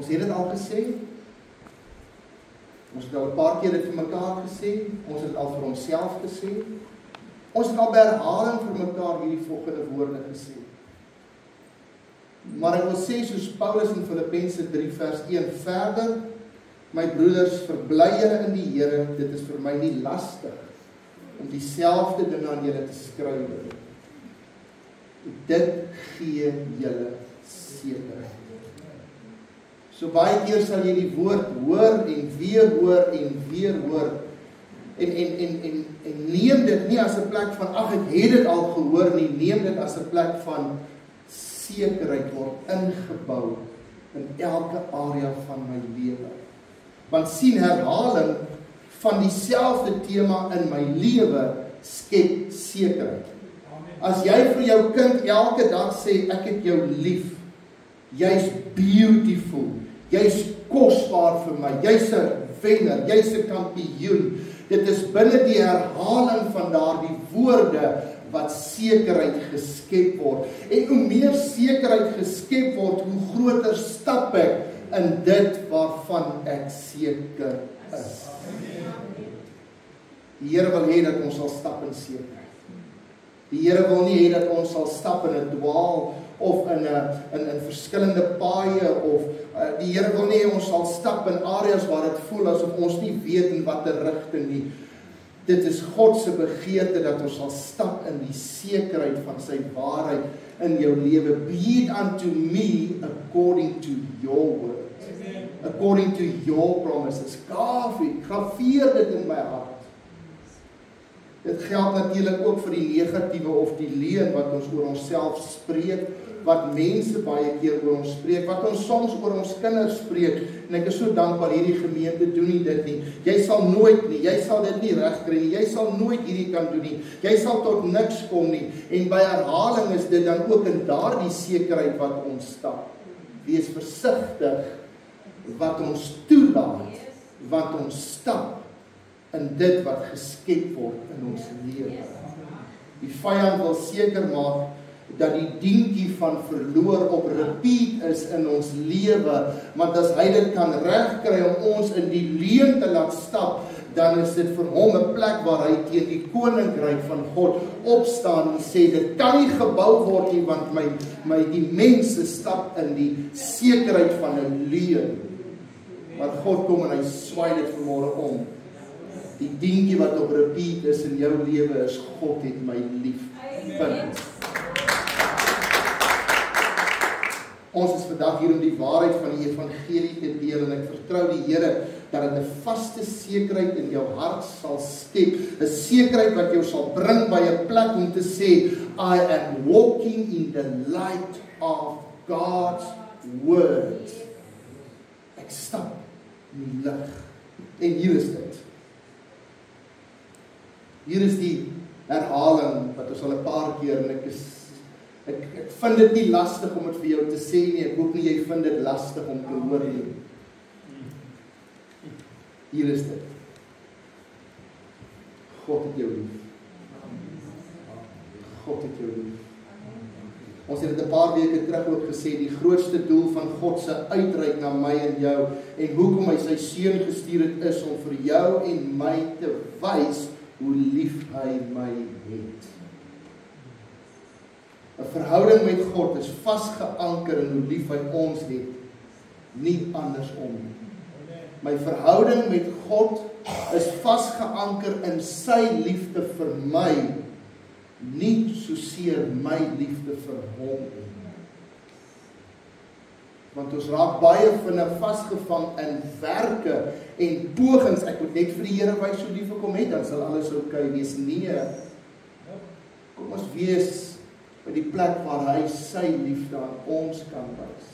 Ons het dit al gesê. Ons het al 'n paar keer dit vir mekaar gesê. Ons het dit al vir onsself gesê. Ons het al by herhaling vir mekaar hierdie volgende woorde gesê. Maar ek wil sê soos Paulus in Filippense 3 vers 1 verder, my broeders, verbly julle in die Here, dit is vir my nie lastig om dieselfde dinge aan julle te skryf. Dit gee julle sekerheid. So baie keer sal jy die woord hoor en weer hoor en weer hoor. En neem dit nie as 'n plek van ag ek het dit al gehoor nie, neem dit as 'n plek van sekerheid word ingebou in elke area van my lewe. Want sien, herhaling van dieselfde tema in my lewe skep sekerheid. As jy vir jou kind elke dag sê ek het jou lief, jy's beautiful, jy's kosbaar vir my, jy's 'n wenner, jy's 'n kampioen. Dit is binne die herhaling van daardie woorde wat sekerheid geskep word. En hoe meer sekerheid geskep word, hoe groter stap ek in dit waarvan ek seker is. Die Here wil hê dat ons sal stap in sekerheid. Die Here wil nie hê dat ons sal stap in 'n dwaal of in verskillende paaie of die Here wil nie hê ons sal stap in areas waar dit voel asof ons nie weet in watter rigting nie. Dit is God se begeerte dat ons sal stap in die sekerheid van sy waarheid in jou lewe. Be it unto me according to your word. According to your promises. Graveer dit in my hart. Dit geld natuurlik ook vir die negatiewe of die leuen wat ons oor onsself spreek, wat mense baie keer oor ons spreek, wat ons soms oor ons kinders spreek, en ek is so dankbaar hierdie gemeente doen nie dit nie. Jy sal nooit nie, jy sal dit nie regkry nie, jy sal nooit hierdie kan doen nie, jy sal tot niks kom nie, en by herhaling is dit dan ook in daardie sekerheid wat ons stap. Wees versigtig wat ons toelaat, want ons stap in dit wat geskep word in ons lewe. Die vyand wil seker maak dat die dingetjie van verloor op repeat is in ons lewe, want as hy dit kan regkry om ons in die leuen te laat stap, dan is dit vir hom 'n plek waar hy teen die koninkryk van God opstaan en sê dit kan nie gebou word nie, want die mense stap in die sekerheid van 'n leuen. Maar God kom en hy swaai dit vanmôre om. Die dingetjie wat op repeat is in jou lewe is God het my lief. Punt. Ons is vandag hier om die waarheid van die evangelie te deel en ek vertrou die Here dat dit 'n vaste sekerheid in jou hart sal skep, 'n sekerheid wat jou sal bring by 'n plek om te sê I am walking in the light of God's word. Ek stap in die lig. En hier is dit. Hier is die herhaling wat ons al 'n paar keer en ek vind dit nie lastig om dit vir jou te sê nie, ek hoop nie jy vind dit lastig om te hoor nie. Hier is dit. God het jou lief. God het jou lief. Ons het dit 'n paar weke terug ook gesê, die grootste doel van God se uitreik na my en jou en hoekom hy sy seun gestuur het is om vir jou en my te wys hoe lief hy my het. 'n Verhouding met God is vasgeanker in hoe lief hy ons het, nie andersom nie. My verhouding met God is vasgeanker in sy liefde vir my, nie soseer my liefde vir hom nie. Want ons raak baie vinnig vasgevang in werke en pogings. Ek moet net vir die Here wys hoe lief ek hom het, dan sal alles oukei wees. Nee. Kom ons wees by die plek waar hy sy liefde aan ons kan wys.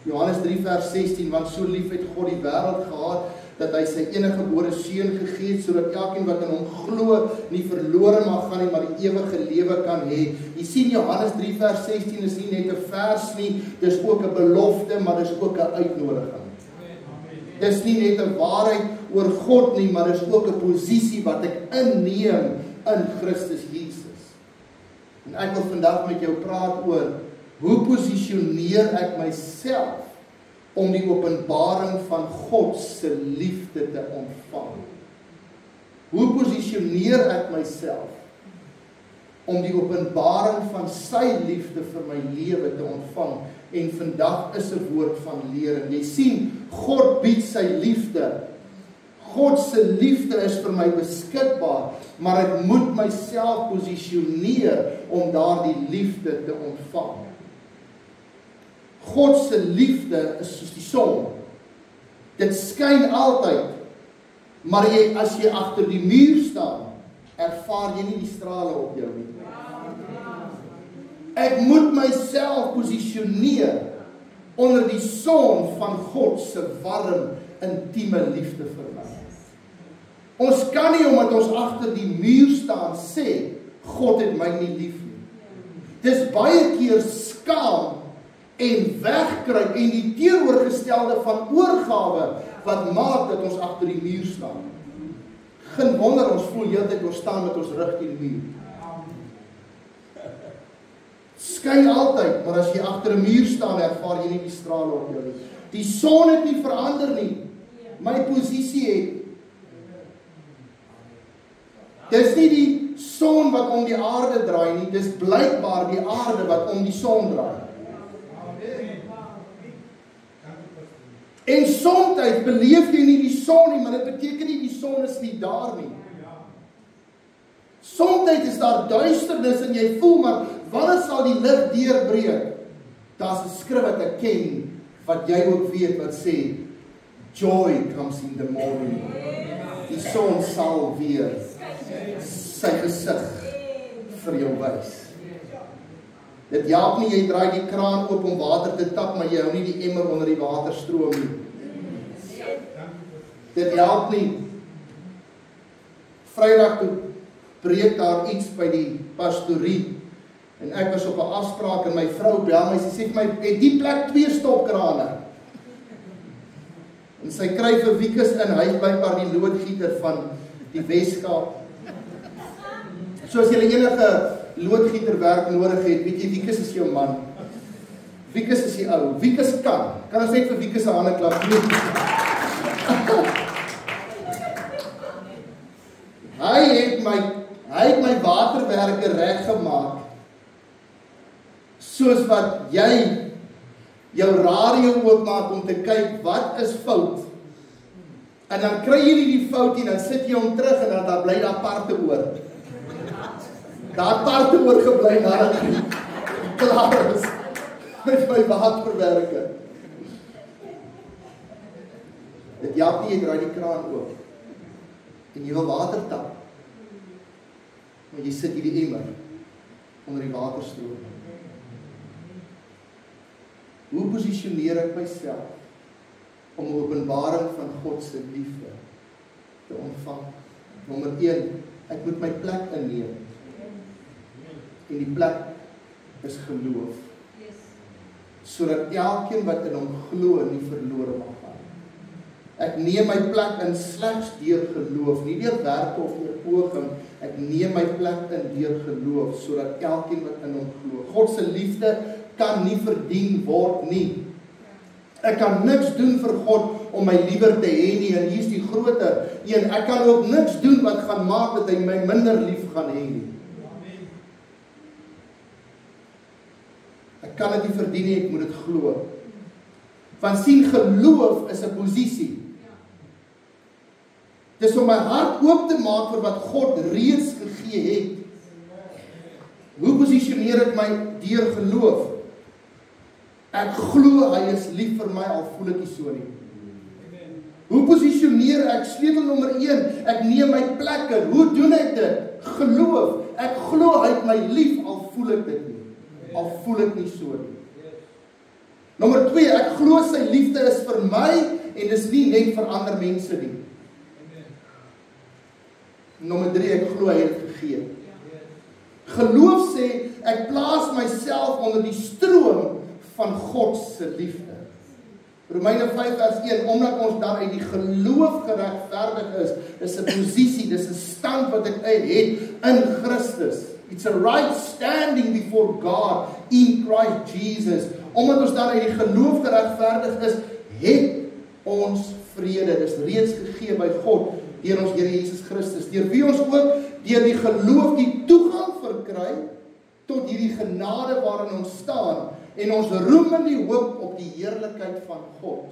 Johannes 3 vers 16, want so lief het God die wêreld gehad, dat hy sy eniggebore seun gegee het, sodat elkeen wat in hom glo, nie verlore mag gaan nie, maar die ewige lewe kan hê. Jy sien Johannes 3 vers 16 is nie net 'n vers nie, dis ook 'n belofte, maar dis ook 'n uitnodiging. Dis nie net 'n waarheid oor God nie, maar dis ook 'n posisie wat ek inneem in Christus Jesus. En ek wil vandag met jou praat oor hoe posisioneer ek myself om die openbaring van God se liefde te ontvang? Hoe posisioneer ek myself om die openbaring van sy liefde vir my lewe te ontvang? En vandag is 'n woord van lering. Jy sien, God bied sy liefde. God se liefde is vir my beskikbaar, maar ek moet myself posisioneer om daardie liefde te ontvang. God se liefde is soos die son. Dit skyn altyd, maar as jy agter die muur staan, ervaar jy nie die strale op jou nie. Ek moet myself posisioneer onder die son van God se warm, intieme liefde vir my. Ons kan nie, omdat ons agter die muur staan, sê, God het my nie lief nie. Dis baie keer skaam en wegkruip en die teenoorgestelde van oorgawe wat maak dat ons agter die muur staan. Geen wonder ons voel heeltyd ons staan met ons rug teen die muur. Skyn altyd, maar as jy agter 'n muur staan, ervaar jy nie die strale op jou nie. Die son het nie verander nie. My posisie het. Dis nie die son wat om die aarde draai nie, dis blykbaar die aarde wat om die son draai. En soms beleef jy nie die son nie, maar dit beteken nie die son is nie daar nie. Soms is daar duisternis en jy voel, maar wanneer sal die lig deurbreek? Daar's 'n skrif wat ek ken, wat jy ook weet, wat sê, joy comes in the morning. Die son sal weer sy gesig vir jou wys. Dit help nie, jy draai die kraan oop om water te tap, maar jy hou nie die emmer onder die waterstroom nie. Dit help nie. Vrydag toe breek daar iets by die pastorie, en ek was op 'n afspraak, en my vrou bel my, sy sê vir my, het die plek 2 stopkrane? En sy kry vir Wikus in, hy is blykbaar die loodgieter van die Weskaap. So as jy enige loodgieterwerk nodig het, weet jy, Wikus is jou man. Wikus is die ou. Wikus kan ons net vir Wikus se hande klap? Hy het my waterwerke reggemaak, soos wat jy jou radio oopmaak om te kyk, wat is fout? En dan kry jy nie die fout nie, dan sit jy hom terug, en dan bly daar parte oor. Daar parte oorgebly, nadat ek klaar is met my waterwerke. Dit help nie, jy draai die kraan oop, en jy wil water tap, maar jy sit hier die emmer onder die waterstroom. Hoe posisioneer ek myself om 'n openbaring van God se liefde te ontvang? Nommer 1, ek moet my plek inneem. En die plek is geloof. Sodat elkeen wat in hom glo nie verlore mag gaan. Ek neem my plek in slegs deur geloof, nie deur werke of deur poging. Ek neem my plek in deur geloof, sodat elkeen wat in hom glo. God se liefde kan nie verdien word nie. Ek kan niks doen vir God om my liewer te hê nie, en hier is die groter een. Ek kan ook niks doen wat gaan maak dat hy my minder lief gaan hê nie. Ek kan dit nie verdien nie, ek moet dit glo. Want sien, geloof is 'n posisie. Dis om my hart oop te maak vir wat God reeds gegee het. Hoe posisioneer ek my deur geloof? Ek glo hy is lief vir my, al voel ek nie so nie. Hoe posisioneer ek? Sleutel nommer 1, ek neem my plek in. Hoe doen ek dit? Geloof. Ek glo hy het my lief, al voel ek dit nie. Al voel ek nie so nie. Nommer 2, ek glo sy liefde is vir my, en dis nie net vir ander mense nie. Nommer 3, ek glo hy het gegee. Geloof sê, ek plaas myself onder die stroom van God se liefde. Romeine 5 vers 1, omdat ons dan uit die geloof geregverdig is 'n posisie, dis 'n stand wat ek het in Christus. It's a right standing before God in Christ Jesus. Omdat ons dan uit die geloof geregverdig is, het ons vrede. Dis reeds gegee by God deur ons Here Jesus Christus, deur wie ons ook deur die geloof die toegang verkry tot hierdie genade waarin ons staan, en ons roem in die hoop op die heerlikheid van God.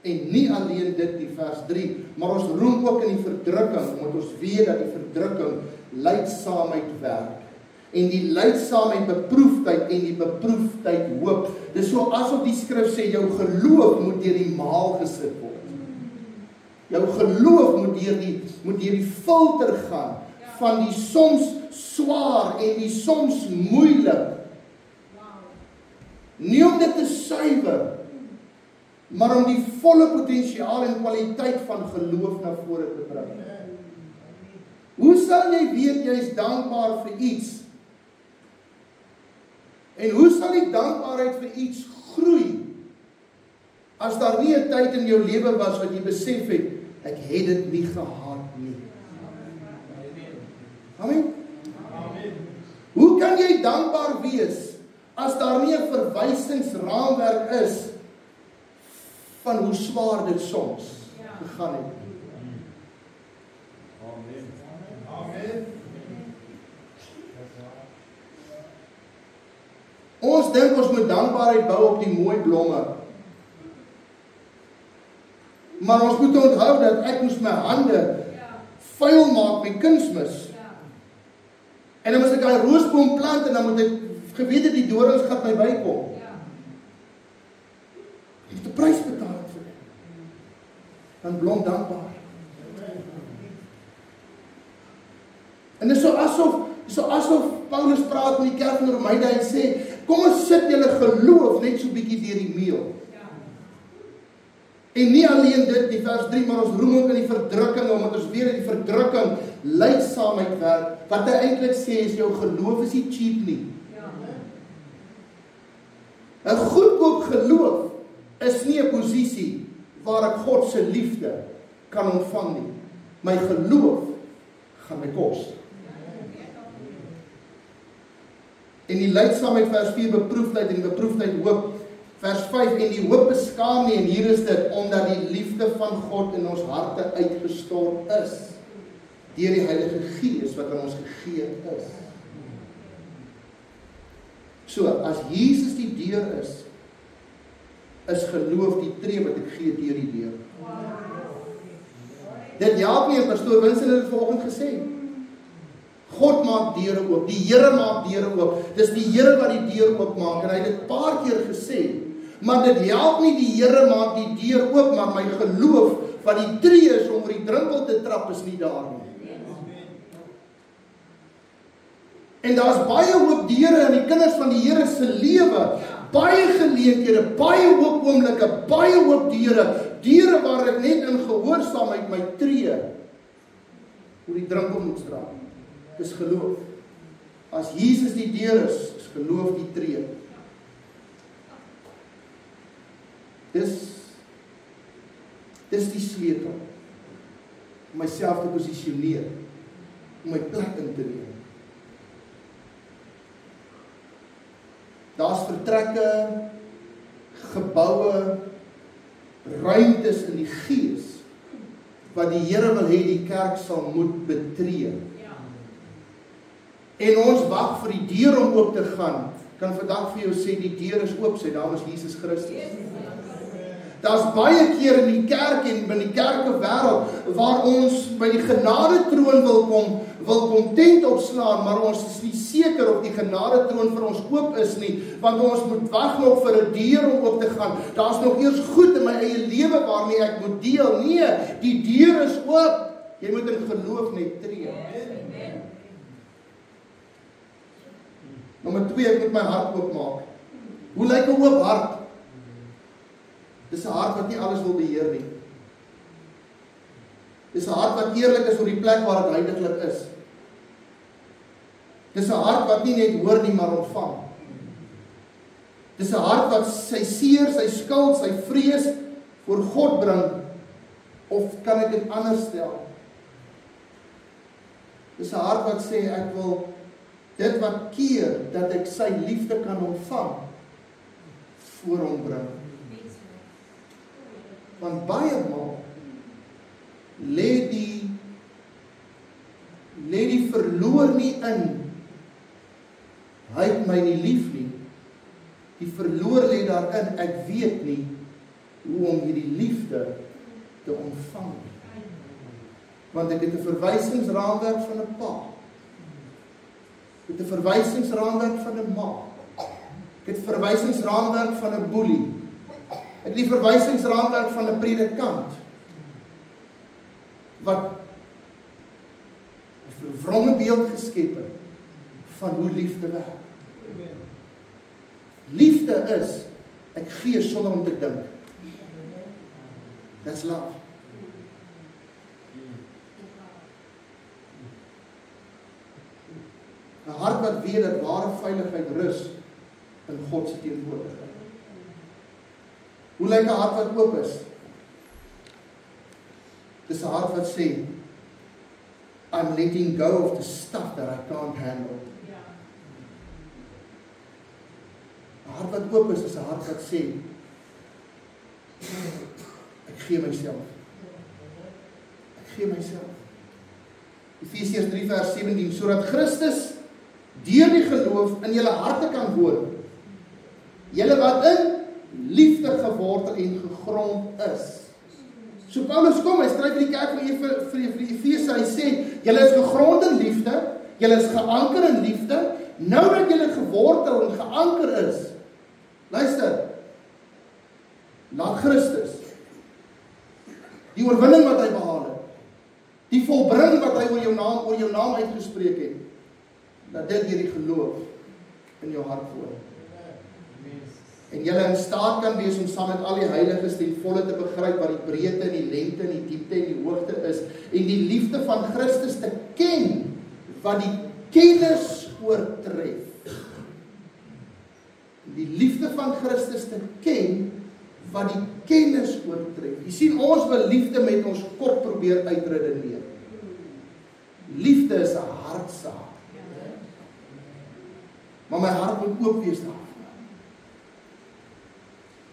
En nie alleen dit nie, vers 3, maar ons roem ook in die verdrukking, omdat ons weet dat die verdrukking lydsaamheid werk. En die lydsaamheid beproefdheid, en die beproefdheid hoop. Dis so asof die skrif sê, jou geloof moet deur die maal gesit word. Jou geloof moet deur die filter gaan, van die soms swaar, en die soms moeilik. Nie om dit te suiwer, maar om die volle potensiaal en kwaliteit van geloof na vore te bring. Hoe sal jy weet jy is dankbaar vir iets? En hoe sal die dankbaarheid vir iets groei, as daar nie 'n tyd in jou lewe was wat jy besef het, ek het dit nie gehad nie. Amen. Hoe kan jy dankbaar wees, as daar nie 'n verwysingsraamwerk is, van hoe swaar dit soms gegaan het? Amen. Ons dink ons moet dankbaarheid bou op die mooi blomme. Maar ons moet onthou dat ek moes my hande vuil maak met kunsmis. En dan moet ek 'n roosboom plant, en dan moet ek geweet het die dorings gaan my bykom. Ek het 'n prys betaal vir dit. Dan blom dankbaar. En dit is so asof Paulus praat met die kerk in Romeine en sê, kom ons sit julle geloof net so bietjie deur die meel. En nie alleen dit nie, vers 3, maar ons roem ook in die verdrukking, omdat ons weet dat die verdrukking lydsaamheid werk. Wat hy eintlik sê is, jou geloof is nie cheap nie. 'n goedkoop geloof is nie 'n posisie waar ek God se liefde kan ontvang nie. My geloof gaan my kos. En die lydsaamheid, vers 4, beproefdheid, en die beproefdheid hoop. Vers 5, en die hoop beskaam nie, en hier is dit, omdat die liefde van God in ons harte uitgestort is, deur die Heilige Gees wat aan ons gegee is. So, as Jesus die deur is geloof die tree wat ek gee deur die deur. Dit help nie, pastoor Winston het dit vanoggend gesê. God maak deure oop, die Here maak deure oop. Dis die Here wat die deur oop maak, en hy het dit 'n paar keer gesê. Maar dit help nie die Here maak die deur oop, maar my geloof wat die tree is om oor die drempel te trap is nie daar nie. En daar's baie oop deure in die kinders van die Here se lewe. Baie geleenthede, baie oop oomblikke, baie oop deure waar ek net in gehoorsaamheid my tree oor die drempel moet stap. Dis geloof. As Jesus die deur is geloof die tree. Dis die sleutel om myself te posisioneer, om my plek in te neem. Daar's vertrekke, geboue, ruimtes in die gees wat die Here wil hê die kerk sal moet betree. En ons wag vir die deur om oop te gaan. Kan vandag vir jou sê die deur is oop, sy naam is Jesus Christus. Daar's baie keer in die kerk en binne die kerkewêreld waar ons by die genadetroon wil kom tent opslaan, maar ons is nie seker of die genadetroon vir ons oop is nie, want ons moet wag nog vir 'n deur om oop te gaan. Daar's nog eers goed in my eie lewe waarmee ek moet deel. Nee, die deur is oop. Jy moet in geloof net tree. Nommer 2, ek moet my hart oopmaak. Hoe lyk 'n oop hart? Dis 'n hart wat nie alles wil beheer nie. Dis 'n hart wat eerlik is oor die plek waar dit heiliglik is. Dis 'n hart wat nie net hoor nie, maar ontvang. Dis 'n hart wat sy seer, sy skuld, sy vrees voor God bring. Of kan ek dit anders stel? Dis 'n hart wat sê ek wil dit wat keer dat ek sy liefde kan ontvang voor hom bring. Want baie maal lê die verloor nie in, hy het my nie lief nie. Die verloor lê daarin, ek weet nie hoe om hierdie liefde te ontvang nie. Want ek het 'n verwysingsraamwerk van 'n pa. Ek het 'n verwysingsraamwerk van 'n ma. Ek het 'n verwysingsraamwerk van 'n boelie. Ek het die verwysingsraamwerk van 'n predikant. Wat 'n verwronge beeld geskep het van hoe liefde werk. Liefde is, ek gee sonder om te dink. That's love. Een hart wat weet dat ware veiligheid rus in God se teenwoordigheid. Hoe lyk 'n hart wat oop is? Dis 'n hart wat sê, I'm letting go of the stuff that I can't handle. 'n hart wat oop is 'n hart wat sê, ek gee myself. Ek gee myself. Efesiërs 3 vers 17, sodat Christus deur die geloof in julle harte kan woon. Julle wat in liefde gewortel en gegrond is. So Paulus kom, hy skryf vir die kerk vir die Efese, hy sê, julle is gegrond in liefde, julle is geanker in liefde, nou dat julle gewortel en geanker is, luister, laat Christus, die oorwinning wat hy behaal het, die volbring wat hy oor jou naam uitgespreek het, dat dit deur die geloof in jou hart woon. En julle in staat kan wees om saam met al die heiliges ten volle te begryp wat die breedte en die lengte en die diepte en die hoogte is, en die liefde van Christus te ken, wat die kennis oortref. Die liefde van Christus te ken, wat die kennis oortref. Jy sien, ons wil liefde met ons kop probeer uitredeneer. Liefde is 'n hartsaak. Maar my hart moet oop wees daarvoor.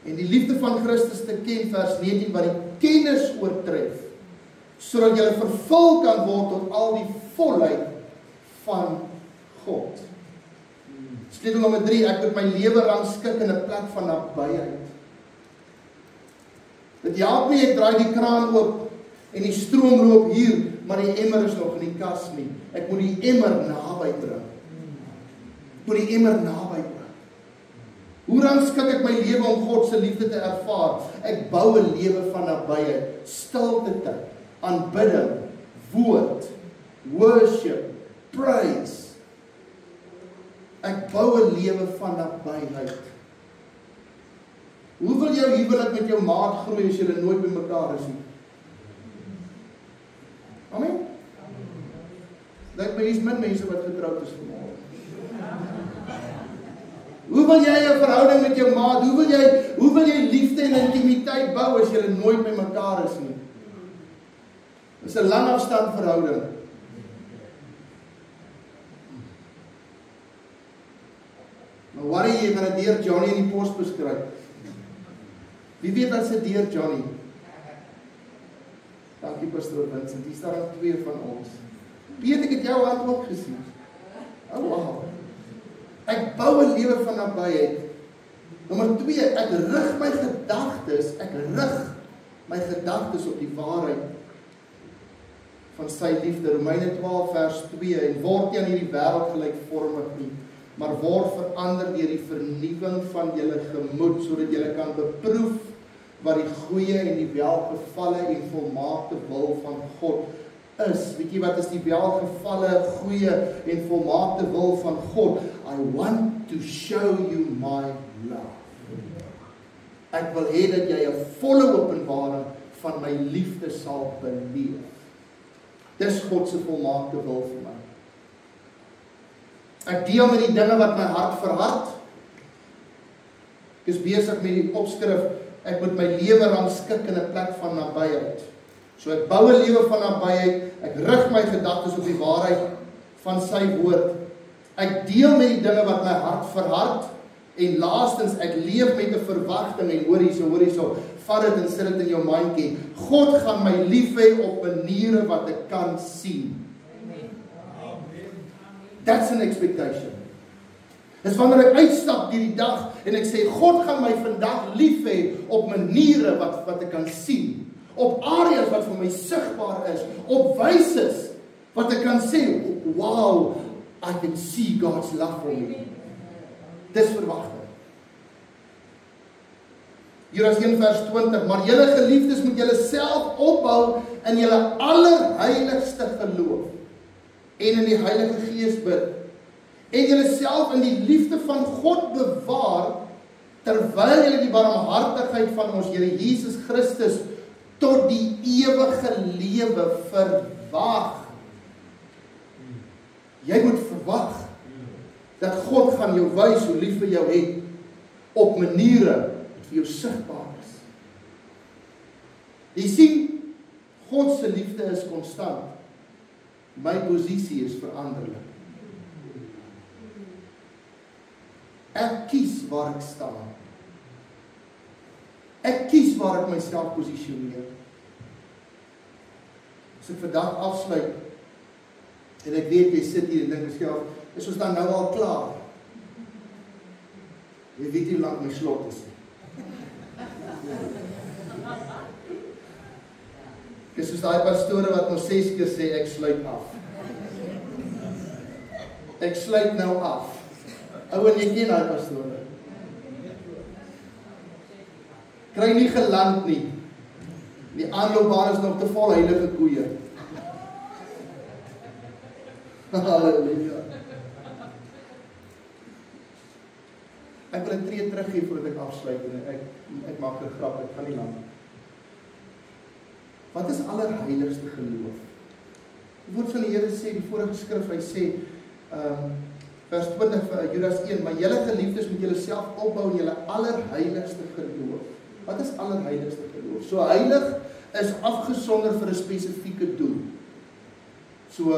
En die liefde van Christus te ken, vers 19, wat die kennis oortref, sodat jy vervul kan word tot al die volheid van God. Sleutel nommer 3, ek moet my lewe rangskik in 'n plek van nabyheid. Dit help nie, ek draai die kraan oop en die stroom loop hier, maar die emmer is nog in die kas nie. Ek moet die emmer naby bring. Ek moet die emmer naby bring. Hoe rangskik ek my lewe om God se liefde te ervaar? Ek bou 'n lewe van nabyheid, stilte tyd, aanbidding, woord, worship, praise. Ek bou 'n lewe van nabyheid. Hoe wil jou huwelik met jou maat groei as julle nooit by mekaar is nie? Amen? Lyk my hier's min mense wat getroud is vanmôre. Hoe wil jy 'n verhouding met jou maat? Hoe wil jy liefde en intimiteit bou as julle nooit by mekaar is nie? Dis 'n lang afstand verhouding. Nou worry jy gaan dit deur Johnny in die pos beskryf. Wie weet wat se deur Johnny? Dankie Pastor Vincent, hier staan 2 van ons. Weet ek het jou hand ook gesien. Oh wow. Ek bou 'n lewe van nabyheid. Nommer 2, ek rig my gedagtes op die waarheid van sy liefde. Romeine 12 vers 2, en word nie aan hierdie wêreld gelykvormig nie, maar word verander deur die vernuwing van julle gemoed, sodat julle kan beproef wat die goeie en die welgevalle en volmaakte wil van God is. Weet jy wat is die welgevalle, goeie en volmaakte wil van God? I want to show you my love. Ek wil hê dat jy 'n volle openbaring van my liefde sal beleef. Dis God se volmaakte wil vir my. Ek deel met die dinge wat my hart verhard. Ek is besig met die opskrif, ek moet my lewe rangskik in 'n plek van nabyheid. So ek bou 'n lewe van nabyheid, ek rig my gedagtes op die waarheid van sy woord. Ek deel met die dinge wat my hart verhard En laastens, ek leef met 'n verwagting en hoor hierso, vat dit en sit dit in jou mandjie. God gaan my lief hê op maniere wat ek kan sien. That's an expectation. Dis wanneer ek uitstap hierdie dag en ek sê, God gaan my vandag lief hê op maniere wat ek kan sien. Op areas wat vir my sigbaar is, op wyses wat ek kan sê, wow, I can see God's love for me. Dis verwagting. Judas 1 vers 20, maar julle geliefdes moet julle self opbou in julle allerheiligste geloof en in die Heilige Gees bid. En julle self in die liefde van God bewaar, terwyl julle die barmhartigheid van ons Here Jesus Christus tot die ewige lewe verwag. Jy moet verwag dat God gaan jou wys hoe lief vir jou het op maniere wat vir jou sigbaar is. Jy sien, God se liefde is konstant. My posisie is veranderlik. Ek kies waar ek staan. Ek kies waar ek myself posisioneer. As ek vandag afsluit, en ek weet jy sit hier en dink myself, is ons dan nou al klaar? Jy weet hoe lank my slot is. Dis soos daai pastore wat ons 6 keer sê, ek sluit af. Ek sluit nou af. Ou en jy ken daai pastore. Kry nie geland nie. Die aanloopbaan is nog te vol heilige koeie. Halleluja. Ek wil 'n tree teruggee voordat ek afsluit en ek maak 'n grap, ek gaan nie lank. Wat is allerheiligste geloof? Die woord van die Here sê, die vorige skrif, hy sê, vers 20 vir Judas 1, maar julle geliefdes moet julle self opbou in julle allerheiligste geloof. Wat is allerheiligste geloof? So heilig is afgesonder vir 'n spesifieke doel. So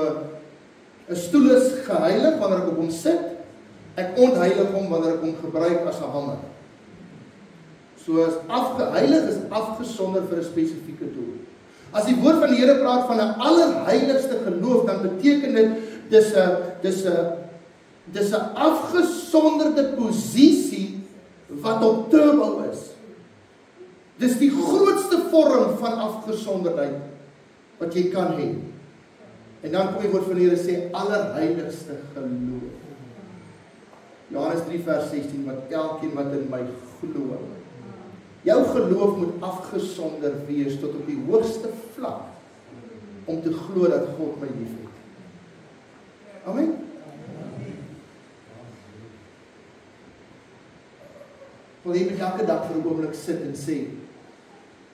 'n stoel is geheilig wanneer ek op hom sit. Ek ontheilig hom wanneer ek hom gebruik as 'n hamer. So is heilig is afgesonder vir 'n spesifieke doel. As die woord van die Here praat van 'n allerheiligste geloof, dan beteken dit dis 'n afgesonderde posisie wat op turbo is. Dis die grootste vorm van afgesonderdheid wat jy kan hê. En dan kom die woord van die Here sê allerheiligste geloof. Johannes 3 vers 16, wat elkeen wat in my glo. Jou geloof moet afgesonder wees tot op die hoogste vlak om te glo dat God my liefhet. Amen. Wil jy met elke dag vir 'n oomblik sit en sê,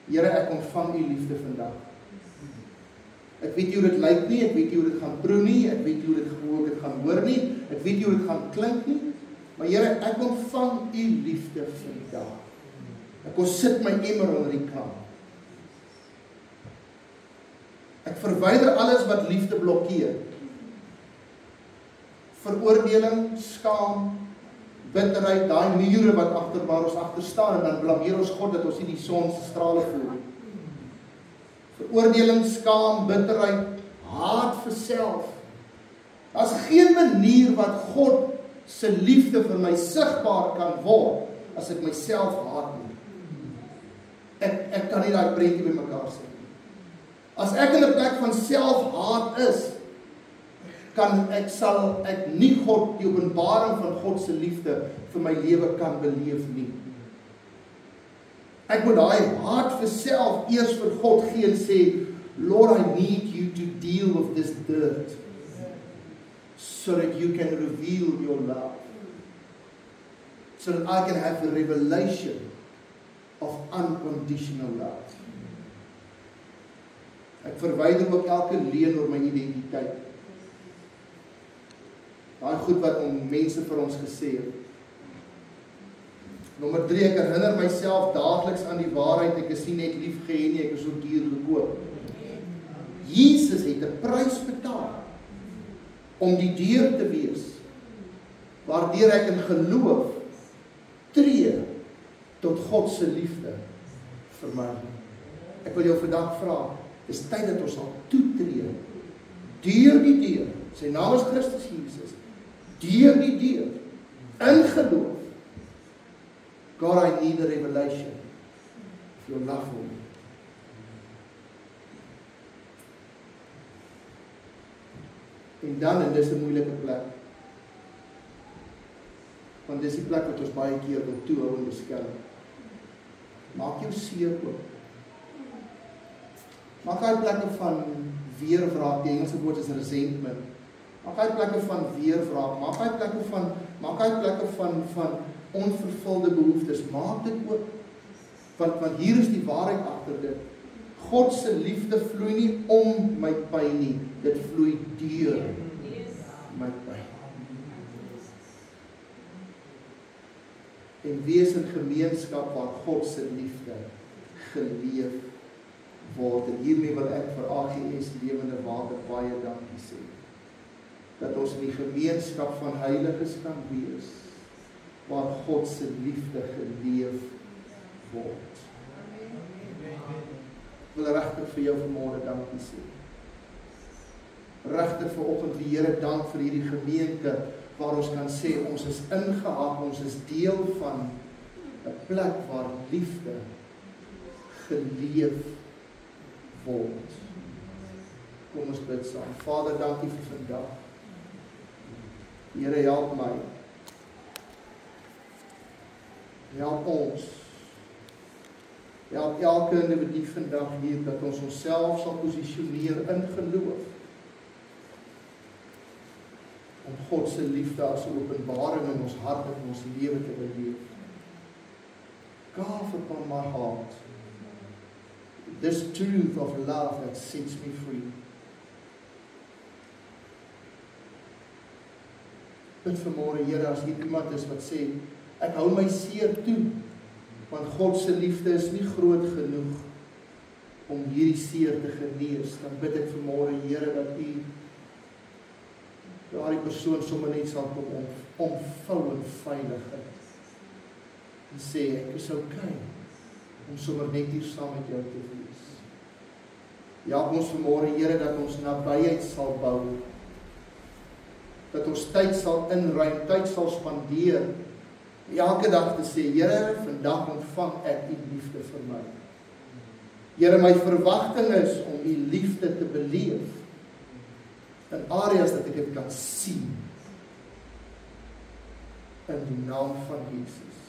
Here, ek ontvang u liefde vandag. Ek weet nie hoe dit lyk nie, ek weet nie hoe dit gaan proe nie, ek weet nie hoe dit gaan hoor nie, ek weet nie hoe dit gaan klink nie, maar Here, ek ontvang u liefde vandag. Ek kom sit my emmer onder die kraan. Ek verwyder alles wat liefde blokkeer. Veroordeling, skaam, bitterheid, daai mure wat waar ons agter staan en dan blameer ons God dat ons nie die son se strale voel nie. Veroordeling, skaam, bitterheid, haat vir self. Daar's geen manier wat God se liefde vir my sigbaar kan word as ek myself haat nie. Ek kan nie daai prentjie bymekaar sit nie. As ek in 'n plek van selfhaat is, sal ek nie God, die openbaring van God se liefde vir my lewe kan beleef nie. Ek moet daai haat vir self eers vir God gee en sê, Lord, I need you to deal with this dirt so that you can reveal your love. So that I can have the revelation of unconditional love. Ek verwyder ook elke leuen oor my identiteit. Daai goed wat mense vir ons gesê het. Nommer 3, ek herinner myself daagliks aan die waarheid, ek is nie net lief gehê nie, ek is ook duur gekoop. Jesus het 'n prys betaal om die deur te wees, waardeur ek in geloof tree tot God se liefde vir my. Ek wil jou vandag vra, dis tyd dat ons sal toetree, deur die deur, sy naam is Christus Jesus, deur die deur, in geloof. God, I need a revelation of your love for me. En dan, en dis 'n moeilike plek, want dis die plek wat ons baie keer wil toehou en beskerm. Maak jou seer oop. Maak hy plekke van weerwraak, die Engelse woord is resentment. Maak hy plekke van weerwraak, maak hy plekke van onvervulde behoeftes, maak dit oop. Want hier is die waarheid agter dit. God se liefde vloei nie om my pyn nie, dit vloei deur my pyn. En wees in gemeenskap waar God se liefde geleef word. En hiermee wil ek vir AGS Lewende Water baie dankie sê. Dat ons in die gemeenskap van heiliges kan wees, waar God se liefde geleef word. Ek wil regtig vir jou vanmôre dankie sê. Regtig vanoggend die Here dank vir hierdie gemeente, waar ons kan sê, ons is ingehak, ons is deel van 'n plek waar liefde geleef word. Kom ons bid saam. Vader, dankie vir vandag. Here, help my. Help ons. Help elke individu vandag hier, dat ons onsself sal posisioneer in geloof, om God se liefde as 'n openbaring in ons hart en in ons lewe te beleef. Carve upon my heart this truth of love that sets me free. Bid vanmôre, Here, as hier iemand is wat sê, ek hou my seer toe, want God se liefde is nie groot genoeg om hierdie seer te genees, dan bid ek vanmôre, Here, dat U daardie persoon sommer net sal kom omvou in veiligheid en sê, ek is okay om sommer net hier saam met jou te wees. Help ons vanmôre, Here, dat ons nabyheid sal bou, dat ons tyd sal inruim, tyd sal spandeer, elke dag te sê, Here, vandag ontvang ek U liefde vir my. Here, my verwagting is om U liefde te beleef, in areas dat ek dit kan sien, in die naam van Jesus.